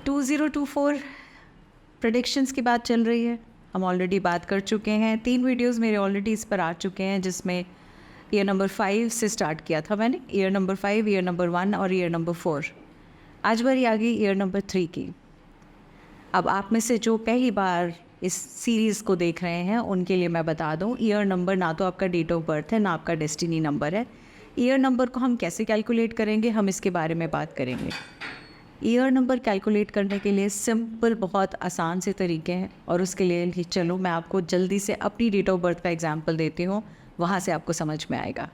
2024 predictions की बात चल रही है। हम ऑलरेडी बात कर चुके हैं, 3 वीडियोस मेरे ऑलरेडी इस पर आ चुके हैं, जिसमें ईयर नंबर 5 से स्टार्ट किया था मैंने। ईयर नंबर 5, ईयर नंबर 1 और ईयर नंबर 4। आज बारी आ गई ईयर नंबर 3 की। अब आप में से जो पहली बार इस सीरीज़ को देख रहे हैं उनके लिए मैं बता दूं, ईयर नंबर ना तो आपका डेट ऑफ बर्थ है, ना आपका डेस्टिनी नंबर है। ईयर नंबर को हम कैसे कैलकुलेट करेंगे, हम इसके बारे में बात करेंगे। ईयर नंबर कैलकुलेट करने के लिए सिंपल, बहुत आसान से तरीके हैं, और उसके लिए चलो मैं आपको जल्दी से अपनी डेट ऑफ बर्थ का एग्जांपल देती हूँ, वहाँ से आपको समझ में आएगा।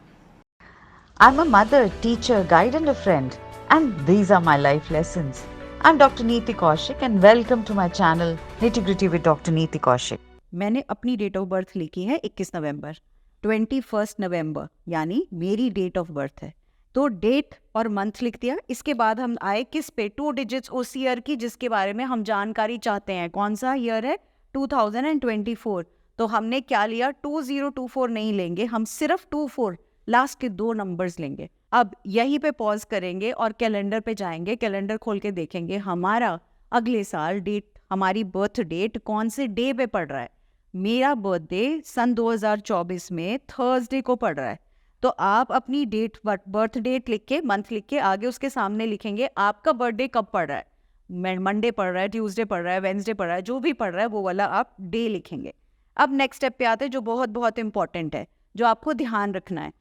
I'm a mother, teacher, guide and a friend, and these are my life lessons. I'm Dr. Neeti Kaushik and welcome to my channel Nitty Gritty with Dr. Neeti Kaushik. मैंने अपनी डेट ऑफ बर्थ लिखी है 21 नवंबर, 21 नवंबर यानी मेरी date of birth है। तो date और month लिख दिया। इसके बाद हम आए किस पे, 2 डिजिट्स उस ईयर की जिसके बारे में हम जानकारी चाहते हैं। कौन सा ईयर है? 2024। तो हमने क्या लिया? 2024 नहीं लेंगे, हम सिर्फ 24 लास्ट के 2 नंबर्स लेंगे। अब यहीं पे पॉज करेंगे और कैलेंडर पे जाएंगे, कैलेंडर खोल के देखेंगे हमारा अगले साल डेट, हमारी बर्थ डेट कौन से डे पे पड़ रहा है। मेरा बर्थडे सन 2024 में थर्सडे को पड़ रहा है। तो आप अपनी डेट, बर्थ डेट लिख के, मंथ लिख के, आगे उसके सामने लिखेंगे आपका बर्थडे कब पड़ रहा है। मंडे पड़ रहा है, ट्यूसडे पड़ रहा है, वेंसडे पड़ रहा है, जो भी पड़ रहा है वो वाला आप डे लिखेंगे। अब नेक्स्ट स्टेप पे आते हैं, जो बहुत बहुत इंपॉर्टेंट है, जो आपको ध्यान रखना है।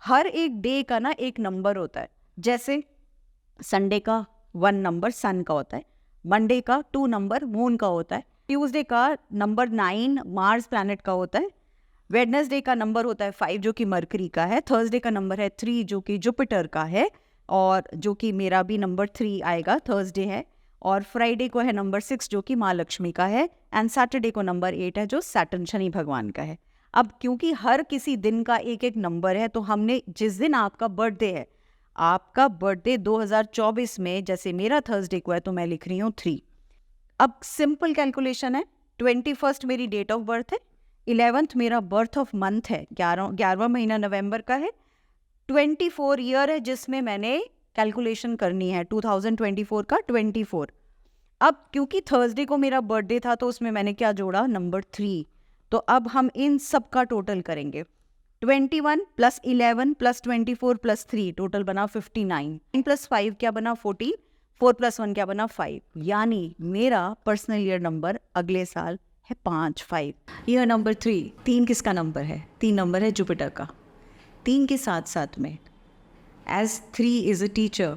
हर एक डे का ना एक नंबर होता है। जैसे संडे का 1 नंबर सन का होता है, मंडे का 2 नंबर मून का होता है, ट्यूसडे का नंबर 9 मार्स प्लैनेट का होता है, वेडनेसडे का नंबर होता है 5 जो कि मरकरी का है, थर्सडे का नंबर है 3 जो कि जुपिटर का है, और जो कि मेरा भी नंबर 3 आएगा, थर्सडे है। और फ्राइडे को है नंबर 6 जो कि माँ लक्ष्मी का है, एंड सैटरडे को नंबर 8 है जो सैटर्न शनि भगवान का है। अब क्योंकि हर किसी दिन का एक एक नंबर है, तो हमने जिस दिन आपका बर्थडे है, आपका बर्थडे 2024 में, जैसे मेरा थर्सडे को है तो मैं लिख रही हूँ 3। अब सिंपल कैलकुलेशन है। 21 मेरी डेट ऑफ बर्थ है, 11th मेरा बर्थ ऑफ मंथ है, 11वां महीना नवंबर का है, 24 ईयर है जिसमें मैंने कैलकुलेशन करनी है, 2024 का 24। अब क्योंकि थर्सडे को मेरा बर्थडे था तो उसमें मैंने क्या जोड़ा? नंबर 3। तो अब हम इन सब का टोटल करेंगे। 21 + 11 + 24 + 3 टोटल बना 59, + 5 क्या बना? 14, 4 + 1 क्या बना? 5। यानी मेरा पर्सनल ईयर नंबर अगले साल है 5। ईयर नंबर 3 किसका नंबर है? 3 नंबर है जुपिटर का। 3 के साथ साथ में एज 3 इज़ अ टीचर,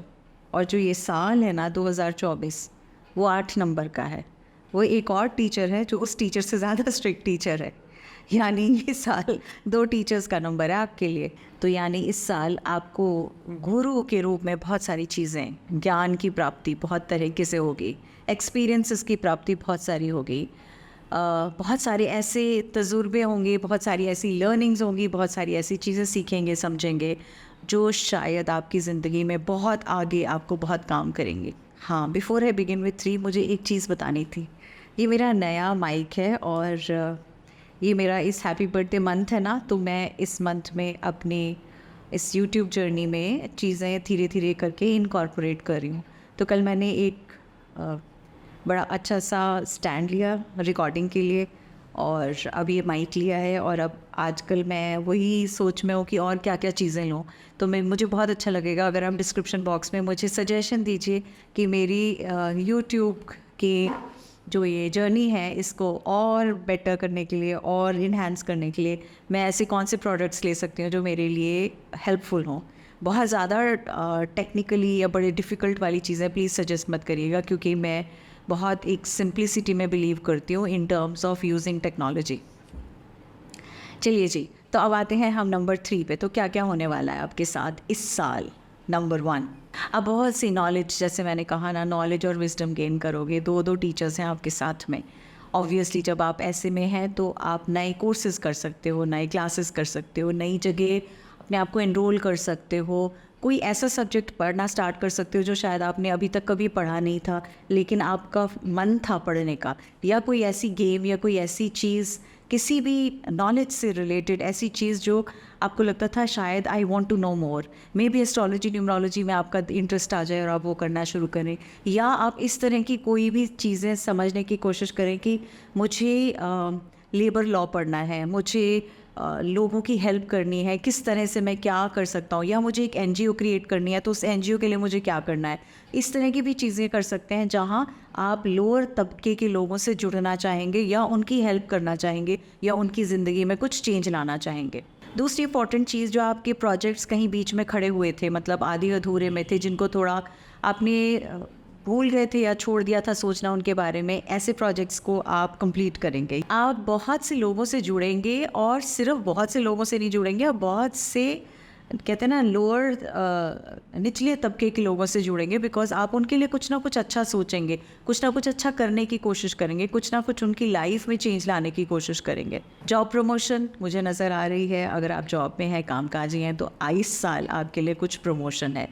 और जो ये साल है ना 2024, वो 8 नंबर का है। वो एक और टीचर है जो उस टीचर से ज़्यादा स्ट्रिक्ट टीचर है। यानी ये साल 2 टीचर्स का नंबर है आपके लिए। तो यानी इस साल आपको गुरु के रूप में बहुत सारी चीज़ें, ज्ञान की प्राप्ति बहुत तरीके से होगी, एक्सपीरियंसेस की प्राप्ति बहुत सारी होगी, बहुत सारे ऐसे तजुर्बे होंगे, बहुत सारी ऐसी लर्निंग्स होंगी, बहुत सारी ऐसी चीज़ें सीखेंगे, समझेंगे, जो शायद आपकी ज़िंदगी में बहुत आगे आपको बहुत काम करेंगे। हाँ, बिफ़ोर आई बिगिन विथ 3 मुझे एक चीज़ बतानी थी। ये मेरा नया माइक है, और ये मेरा इस हैप्पी बर्थडे मंथ है ना, तो मैं इस मंथ में अपने इस यूट्यूब जर्नी में चीज़ें धीरे धीरे करके इनकॉर्पोरेट कर रही हूँ। तो कल मैंने एक बड़ा अच्छा सा स्टैंड लिया रिकॉर्डिंग के लिए, और अब ये माइक लिया है, और अब आजकल मैं वही सोच में हूँ कि और क्या क्या चीज़ें लूँ। तो मुझे बहुत अच्छा लगेगा अगर आप डिस्क्रिप्शन बॉक्स में मुझे सजेशन दीजिए कि मेरी यूट्यूब की जो ये जर्नी है इसको और बेटर करने के लिए और इन्हांस करने के लिए मैं ऐसे कौन से प्रोडक्ट्स ले सकती हूँ जो मेरे लिए हेल्पफुल हों। बहुत ज़्यादा टेक्निकली या बड़े डिफ़िकल्ट वाली चीज़ें प्लीज़ सजेस्ट मत करिएगा, क्योंकि मैं बहुत एक सिंप्लिसिटी में बिलीव करती हूँ in terms of using technology. चलिए जी, तो अब आते हैं हम नंबर 3 पे। तो क्या क्या होने वाला है आपके साथ इस साल? नंबर 1, अब बहुत सी नॉलेज, जैसे मैंने कहा ना, नॉलेज और विजडम गेन करोगे। 2 टीचर्स हैं आपके साथ में। ऑब्वियसली जब आप ऐसे में हैं तो आप नए कोर्सेज कर सकते हो, नए क्लासेस कर सकते हो, नई जगह अपने आप को एनरोल कर सकते हो, कोई ऐसा सब्जेक्ट पढ़ना स्टार्ट कर सकते हो जो शायद आपने अभी तक कभी पढ़ा नहीं था लेकिन आपका मन था पढ़ने का, या कोई ऐसी गेम या कोई ऐसी चीज़ किसी भी नॉलेज से रिलेटेड ऐसी चीज़ जो आपको लगता था शायद I want to know more, maybe astrology numerology में आपका इंटरेस्ट आ जाए और आप वो करना शुरू करें, या आप इस तरह की कोई भी चीज़ें समझने की कोशिश करें कि मुझे लेबर लॉ पढ़ना है, मुझे लोगों की हेल्प करनी है, किस तरह से मैं क्या कर सकता हूँ, या मुझे एक एनजीओ क्रिएट करनी है तो उस एनजीओ के लिए मुझे क्या करना है। इस तरह की भी चीज़ें कर सकते हैं जहाँ आप लोअर तबके के लोगों से जुड़ना चाहेंगे या उनकी हेल्प करना चाहेंगे या उनकी ज़िंदगी में कुछ चेंज लाना चाहेंगे। दूसरी इंपॉर्टेंट चीज़, जो आपके प्रोजेक्ट्स कहीं बीच में खड़े हुए थे, मतलब आधे अधूरे में थे, जिनको थोड़ा आपने भूल गए थे या छोड़ दिया था सोचना उनके बारे में, ऐसे प्रोजेक्ट्स को आप कंप्लीट करेंगे। आप बहुत से लोगों से जुड़ेंगे और सिर्फ बहुत से लोगों से नहीं जुड़ेंगे, आप बहुत से कहते हैं ना लोअर निचले तबके के लोगों से जुड़ेंगे, बिकॉज आप उनके लिए कुछ ना कुछ अच्छा सोचेंगे, कुछ ना कुछ अच्छा करने की कोशिश करेंगे, कुछ ना कुछ उनकी लाइफ में चेंज लाने की कोशिश करेंगे। जॉब प्रमोशन मुझे नज़र आ रही है, अगर आप जॉब में हैं, कामकाजी हैं, तो इस साल आपके लिए कुछ प्रमोशन है।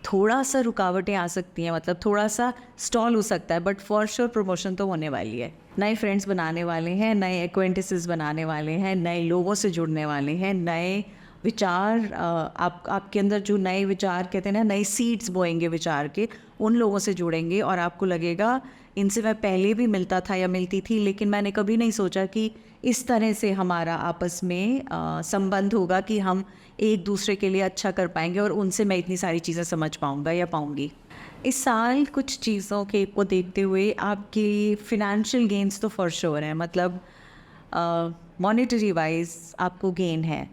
थोड़ा सा रुकावटें आ सकती हैं, मतलब थोड़ा सा स्टॉल हो सकता है, बट फॉर श्योर प्रमोशन तो होने वाली है। नए फ्रेंड्स बनाने वाले हैं, नए एक्वेंटेंसेस बनाने वाले हैं, नए लोगों से जुड़ने वाले हैं, नए विचार आपके अंदर जो नए विचार कहते हैं ना, नए सीड्स बोएंगे विचार के, उन लोगों से जुड़ेंगे और आपको लगेगा इनसे मैं पहले भी मिलता था या मिलती थी, लेकिन मैंने कभी नहीं सोचा कि इस तरह से हमारा आपस में संबंध होगा कि हम एक दूसरे के लिए अच्छा कर पाएंगे और उनसे मैं इतनी सारी चीज़ें समझ पाऊंगा या पाऊंगी। इस साल कुछ चीज़ों के को देखते हुए आपकी फिनेंशियल गेन्स तो फॉर श्योर है, मतलब मॉनेटरी वाइज आपको गेन है,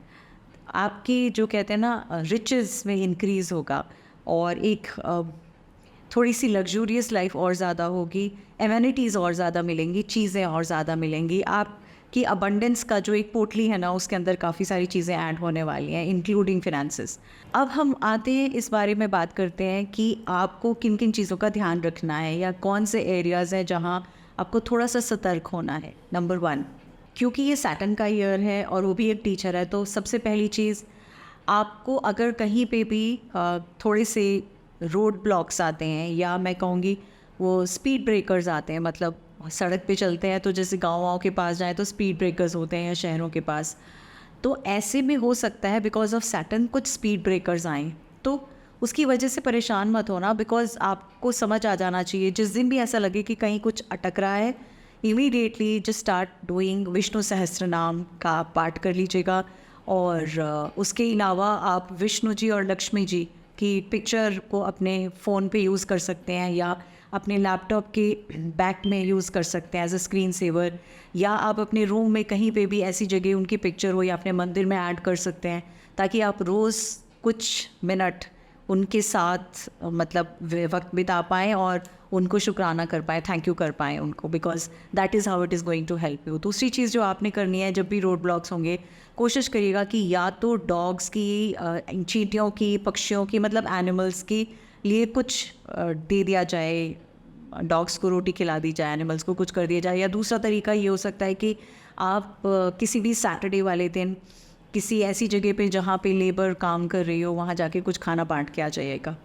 आपकी जो कहते हैं ना रिचेस में इंक्रीज़ होगा और एक थोड़ी सी लग्जूरियस लाइफ और ज़्यादा होगी, एमेनिटीज़ और ज़्यादा मिलेंगी, चीज़ें और ज़्यादा मिलेंगी। आपकी अबंडेंस का जो एक पोटली है ना, उसके अंदर काफ़ी सारी चीज़ें ऐड होने वाली हैं, इंक्लूडिंग फिनेंसेस। अब हम आते हैं इस बारे में बात करते हैं कि आपको किन किन चीज़ों का ध्यान रखना है या कौन से एरियाज़ हैं जहाँ आपको थोड़ा सा सतर्क होना है। नंबर 1, क्योंकि ये सैटर्न का ईयर है और वो भी एक टीचर है, तो सबसे पहली चीज़ आपको अगर कहीं पे भी थोड़े से रोड ब्लॉक्स आते हैं, या मैं कहूँगी वो स्पीड ब्रेकर्स आते हैं, मतलब सड़क पे चलते हैं तो जैसे गाँव के पास जाएँ तो स्पीड ब्रेकर्स होते हैं या शहरों के पास, तो ऐसे में हो सकता है बिकॉज ऑफ सैटर्न कुछ स्पीड ब्रेकर्स आएँ, तो उसकी वजह से परेशान मत होना, बिकॉज आपको समझ आ जाना चाहिए जिस दिन भी ऐसा लगे कि कहीं कुछ अटक रहा है, immediately just start doing Vishnu सहस्त्र नाम का पाठ कर लीजिएगा। और उसके अलावा आप विष्णु जी और लक्ष्मी जी की पिक्चर को अपने फ़ोन पे यूज़ कर सकते हैं, या अपने लैपटॉप के बैक में यूज़ कर सकते हैं एज अ स्क्रीन सेवर, या आप अपने रूम में कहीं पे भी ऐसी जगह उनकी पिक्चर हो या अपने मंदिर में ऐड कर सकते हैं, ताकि आप रोज़ कुछ मिनट उनके साथ मतलब वक्त बिता पाएँ और उनको शुक्राना कर पाएँ, थैंक यू कर पाएँ उनको, because that is how it is going to help you. दूसरी चीज़ जो आपने करनी है, जब भी रोड ब्लॉक्स होंगे, कोशिश करिएगा कि या तो डॉग्स की, चींटियों की, पक्षियों की, मतलब एनिमल्स के लिए कुछ दे दिया जाए, डॉग्स को रोटी खिला दी जाए, एनिमल्स को कुछ कर दिया जाए। या दूसरा तरीका ये हो सकता है कि आप किसी भी सैटरडे वाले दिन किसी ऐसी जगह पे जहाँ पे लेबर काम कर रही हो, वहाँ जाके कुछ खाना बांट के आ जाइएगा।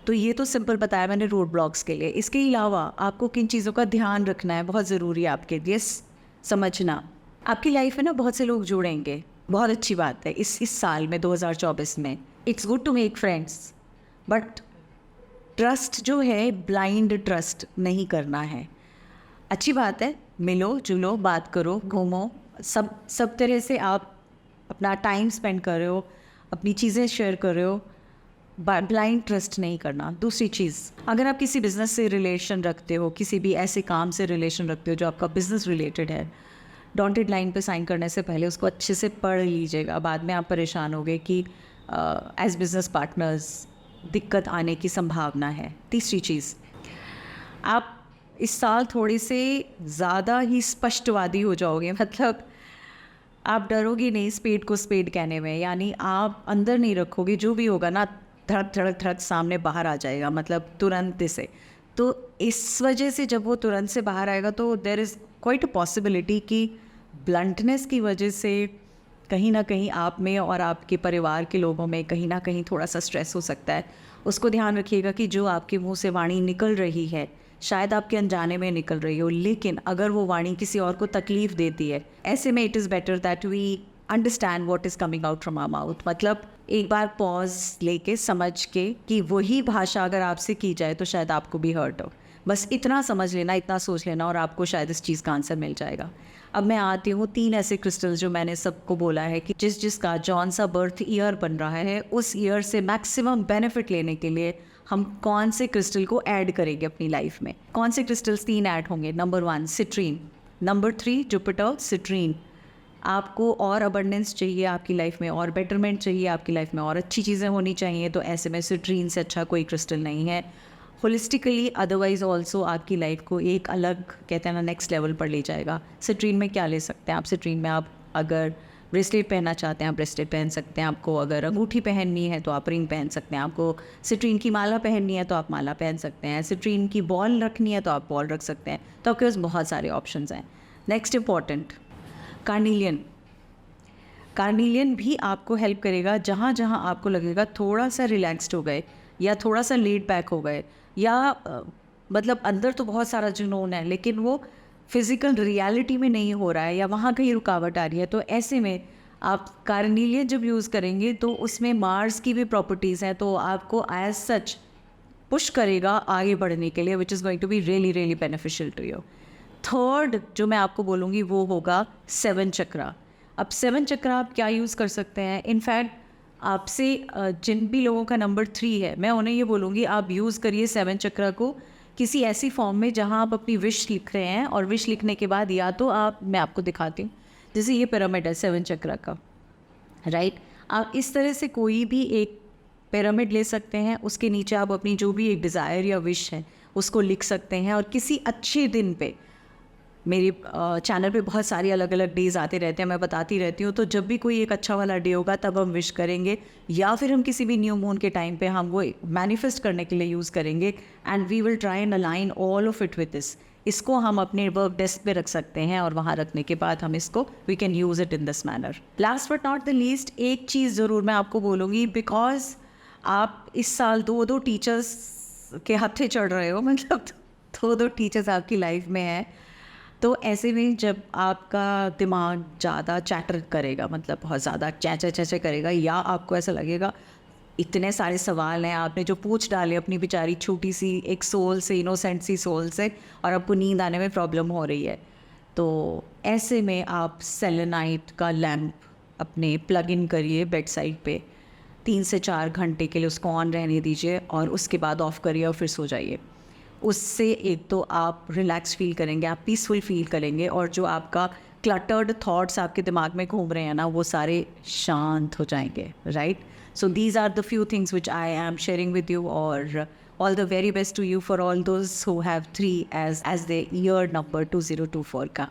तो ये तो सिंपल बताया मैंने रोड ब्लॉक्स के लिए। इसके अलावा आपको किन चीज़ों का ध्यान रखना है, बहुत ज़रूरी है आपके लिए समझना। आपकी लाइफ में ना बहुत से लोग जुड़ेंगे, बहुत अच्छी बात है इस साल में 2024 में। It's good to make friends, but trust जो है ब्लाइंड ट्रस्ट नहीं करना है। अच्छी बात है, मिलो जुलो, बात करो, घूमो, सब तरह से आप अपना टाइम स्पेंड कर रहे हो, अपनी चीज़ें शेयर कर रहे हो, ब्लाइंड ट्रस्ट नहीं करना। दूसरी चीज़, अगर आप किसी बिज़नेस से रिलेशन रखते हो, किसी भी ऐसे काम से रिलेशन रखते हो जो आपका बिज़नेस रिलेटेड है, डॉटेड लाइन पे साइन करने से पहले उसको अच्छे से पढ़ लीजिएगा। बाद में आप परेशान होगे कि एज बिज़नेस पार्टनर्स दिक्कत आने की संभावना है। तीसरी चीज़, आप इस साल थोड़े से ज़्यादा ही स्पष्टवादी हो जाओगे, मतलब आप डरोगे नहीं स्पेड को स्पेड कहने में, यानी आप अंदर नहीं रखोगे, जो भी होगा ना धड़क धड़क धड़क सामने बाहर आ जाएगा, मतलब तुरंत से। तो इस वजह से जब वो तुरंत से बाहर आएगा तो there is quite a possibility कि ब्लंटनेस की वजह से कहीं ना कहीं आप में और आपके परिवार के लोगों में कहीं ना कहीं थोड़ा सा स्ट्रेस हो सकता है। उसको ध्यान रखिएगा कि जो आपके मुंह से वाणी निकल रही है, शायद आपके अनजाने में निकल रही हो, लेकिन अगर वो वाणी किसी और को तकलीफ देती है, ऐसे में it is better that we understand what is coming out from our mouth. मतलब एक बार पॉज लेके समझ के कि वही भाषा अगर आपसे की जाए तो शायद आपको भी हर्ट हो। बस इतना समझ लेना, इतना सोच लेना और आपको शायद इस चीज़ का आंसर मिल जाएगा। अब मैं आती हूँ 3 ऐसे क्रिस्टल्स जो मैंने सबको बोला है कि जिसका जौन सा बर्थ ईयर बन रहा है, उस ईयर से मैक्सिमम बेनिफिट लेने के लिए हम कौन से क्रिस्टल को ऐड करेंगे अपनी लाइफ में। कौन से क्रिस्टल्स 3 ऐड होंगे? Number 1 citrine, number 3 Jupiter citrine. आपको और अबंडेंस चाहिए आपकी लाइफ में, और बेटरमेंट चाहिए आपकी लाइफ में, और अच्छी चीज़ें होनी चाहिए, तो ऐसे में सिट्रीन से अच्छा कोई क्रिस्टल नहीं है। होलिस्टिकली अदरवाइज ऑल्सो आपकी लाइफ को एक अलग, कहते हैं ना, नेक्स्ट लेवल पर ले जाएगा। सिट्रीन में क्या ले सकते हैं आप? सिट्रीन में आप अगर ब्रेसलेट पहनना चाहते हैं आप ब्रेसलेट पहन सकते हैं, आपको अगर अंगूठी पहननी है तो आप रिंग पहन सकते हैं, आपको सिट्रीन की माला पहननी है तो आप माला पहन सकते हैं, सिट्रीन की बॉल रखनी है तो आप बॉल रख सकते हैं। तो आपके पास बहुत सारे ऑप्शंस हैं। Next important, carnelian. कार्निलियन भी आपको हेल्प करेगा जहाँ जहाँ आपको लगेगा थोड़ा सा रिलैक्स्ड हो गए या थोड़ा सा लेड बैक हो गए, या मतलब अंदर तो बहुत सारा जुनून है लेकिन वो फिज़िकल रियलिटी में नहीं हो रहा है, या वहाँ कहीं रुकावट आ रही है, तो ऐसे में आप कार्निलियन जब यूज़ करेंगे तो उसमें मार्स की भी प्रॉपर्टीज़ हैं, तो आपको एज सच पुश करेगा आगे बढ़ने के लिए, which is going to be really really beneficial to you. Third जो मैं आपको बोलूँगी वो होगा 7 चक्रा। अब 7 चक्रा आप क्या यूज़ कर सकते हैं? इनफैक्ट आपसे जिन भी लोगों का नंबर 3 है, मैं उन्हें ये बोलूँगी आप यूज़ करिए 7 चक्रा को किसी ऐसी फॉर्म में जहाँ आप अपनी विश लिख रहे हैं, और विश लिखने के बाद या तो आप, मैं आपको दिखाती हूँ, जैसे ये पिरामिड है 7 चक्रा का, राइट। आप इस तरह से कोई भी एक पिरामिड ले सकते हैं, उसके नीचे आप अपनी जो भी एक डिज़ायर या विश है उसको लिख सकते हैं, और किसी अच्छे दिन पे, मेरे चैनल पे बहुत सारी अलग अलग डेज़ आते रहते हैं, मैं बताती रहती हूँ, तो जब भी कोई एक अच्छा वाला डे होगा तब हम विश करेंगे, या फिर हम किसी भी न्यू मून के टाइम पे हम वो मैनिफेस्ट करने के लिए यूज़ करेंगे, and we will try and align all of it with this. इसको हम अपने वर्क डेस्क पे रख सकते हैं, और वहाँ रखने के बाद हम इसको we can use it in this manner. Last but not the least, एक चीज़ ज़रूर मैं आपको बोलूँगी, बिकॉज आप इस साल 2 टीचर्स के हत्थे चढ़ रहे हो, मतलब 2 टीचर्स आपकी लाइफ में हैं, तो ऐसे में जब आपका दिमाग ज़्यादा चैटर करेगा, मतलब बहुत ज़्यादा चैचे करेगा, या आपको ऐसा लगेगा इतने सारे सवाल हैं आपने जो पूछ डाले अपनी बेचारी छोटी सी एक सोल से, इनोसेंट सी सोल से, और आपको नींद आने में प्रॉब्लम हो रही है, तो ऐसे में आप सेलेनाइट का लैम्प अपने प्लग इन करिए बेड साइड पे, 3 से 4 घंटे के लिए उसको ऑन रहने दीजिए, और उसके बाद ऑफ़ करिए और फिर सो जाइए। उससे एक तो आप रिलैक्स फील करेंगे, आप पीसफुल फील करेंगे, और जो आपका क्लटर्ड थॉट्स आपके दिमाग में घूम रहे हैं ना, वो सारे शांत हो जाएंगे, right. So these are the few things which I am sharing with you, और all the very best to you for all those who have 3 as the year number 2024 का।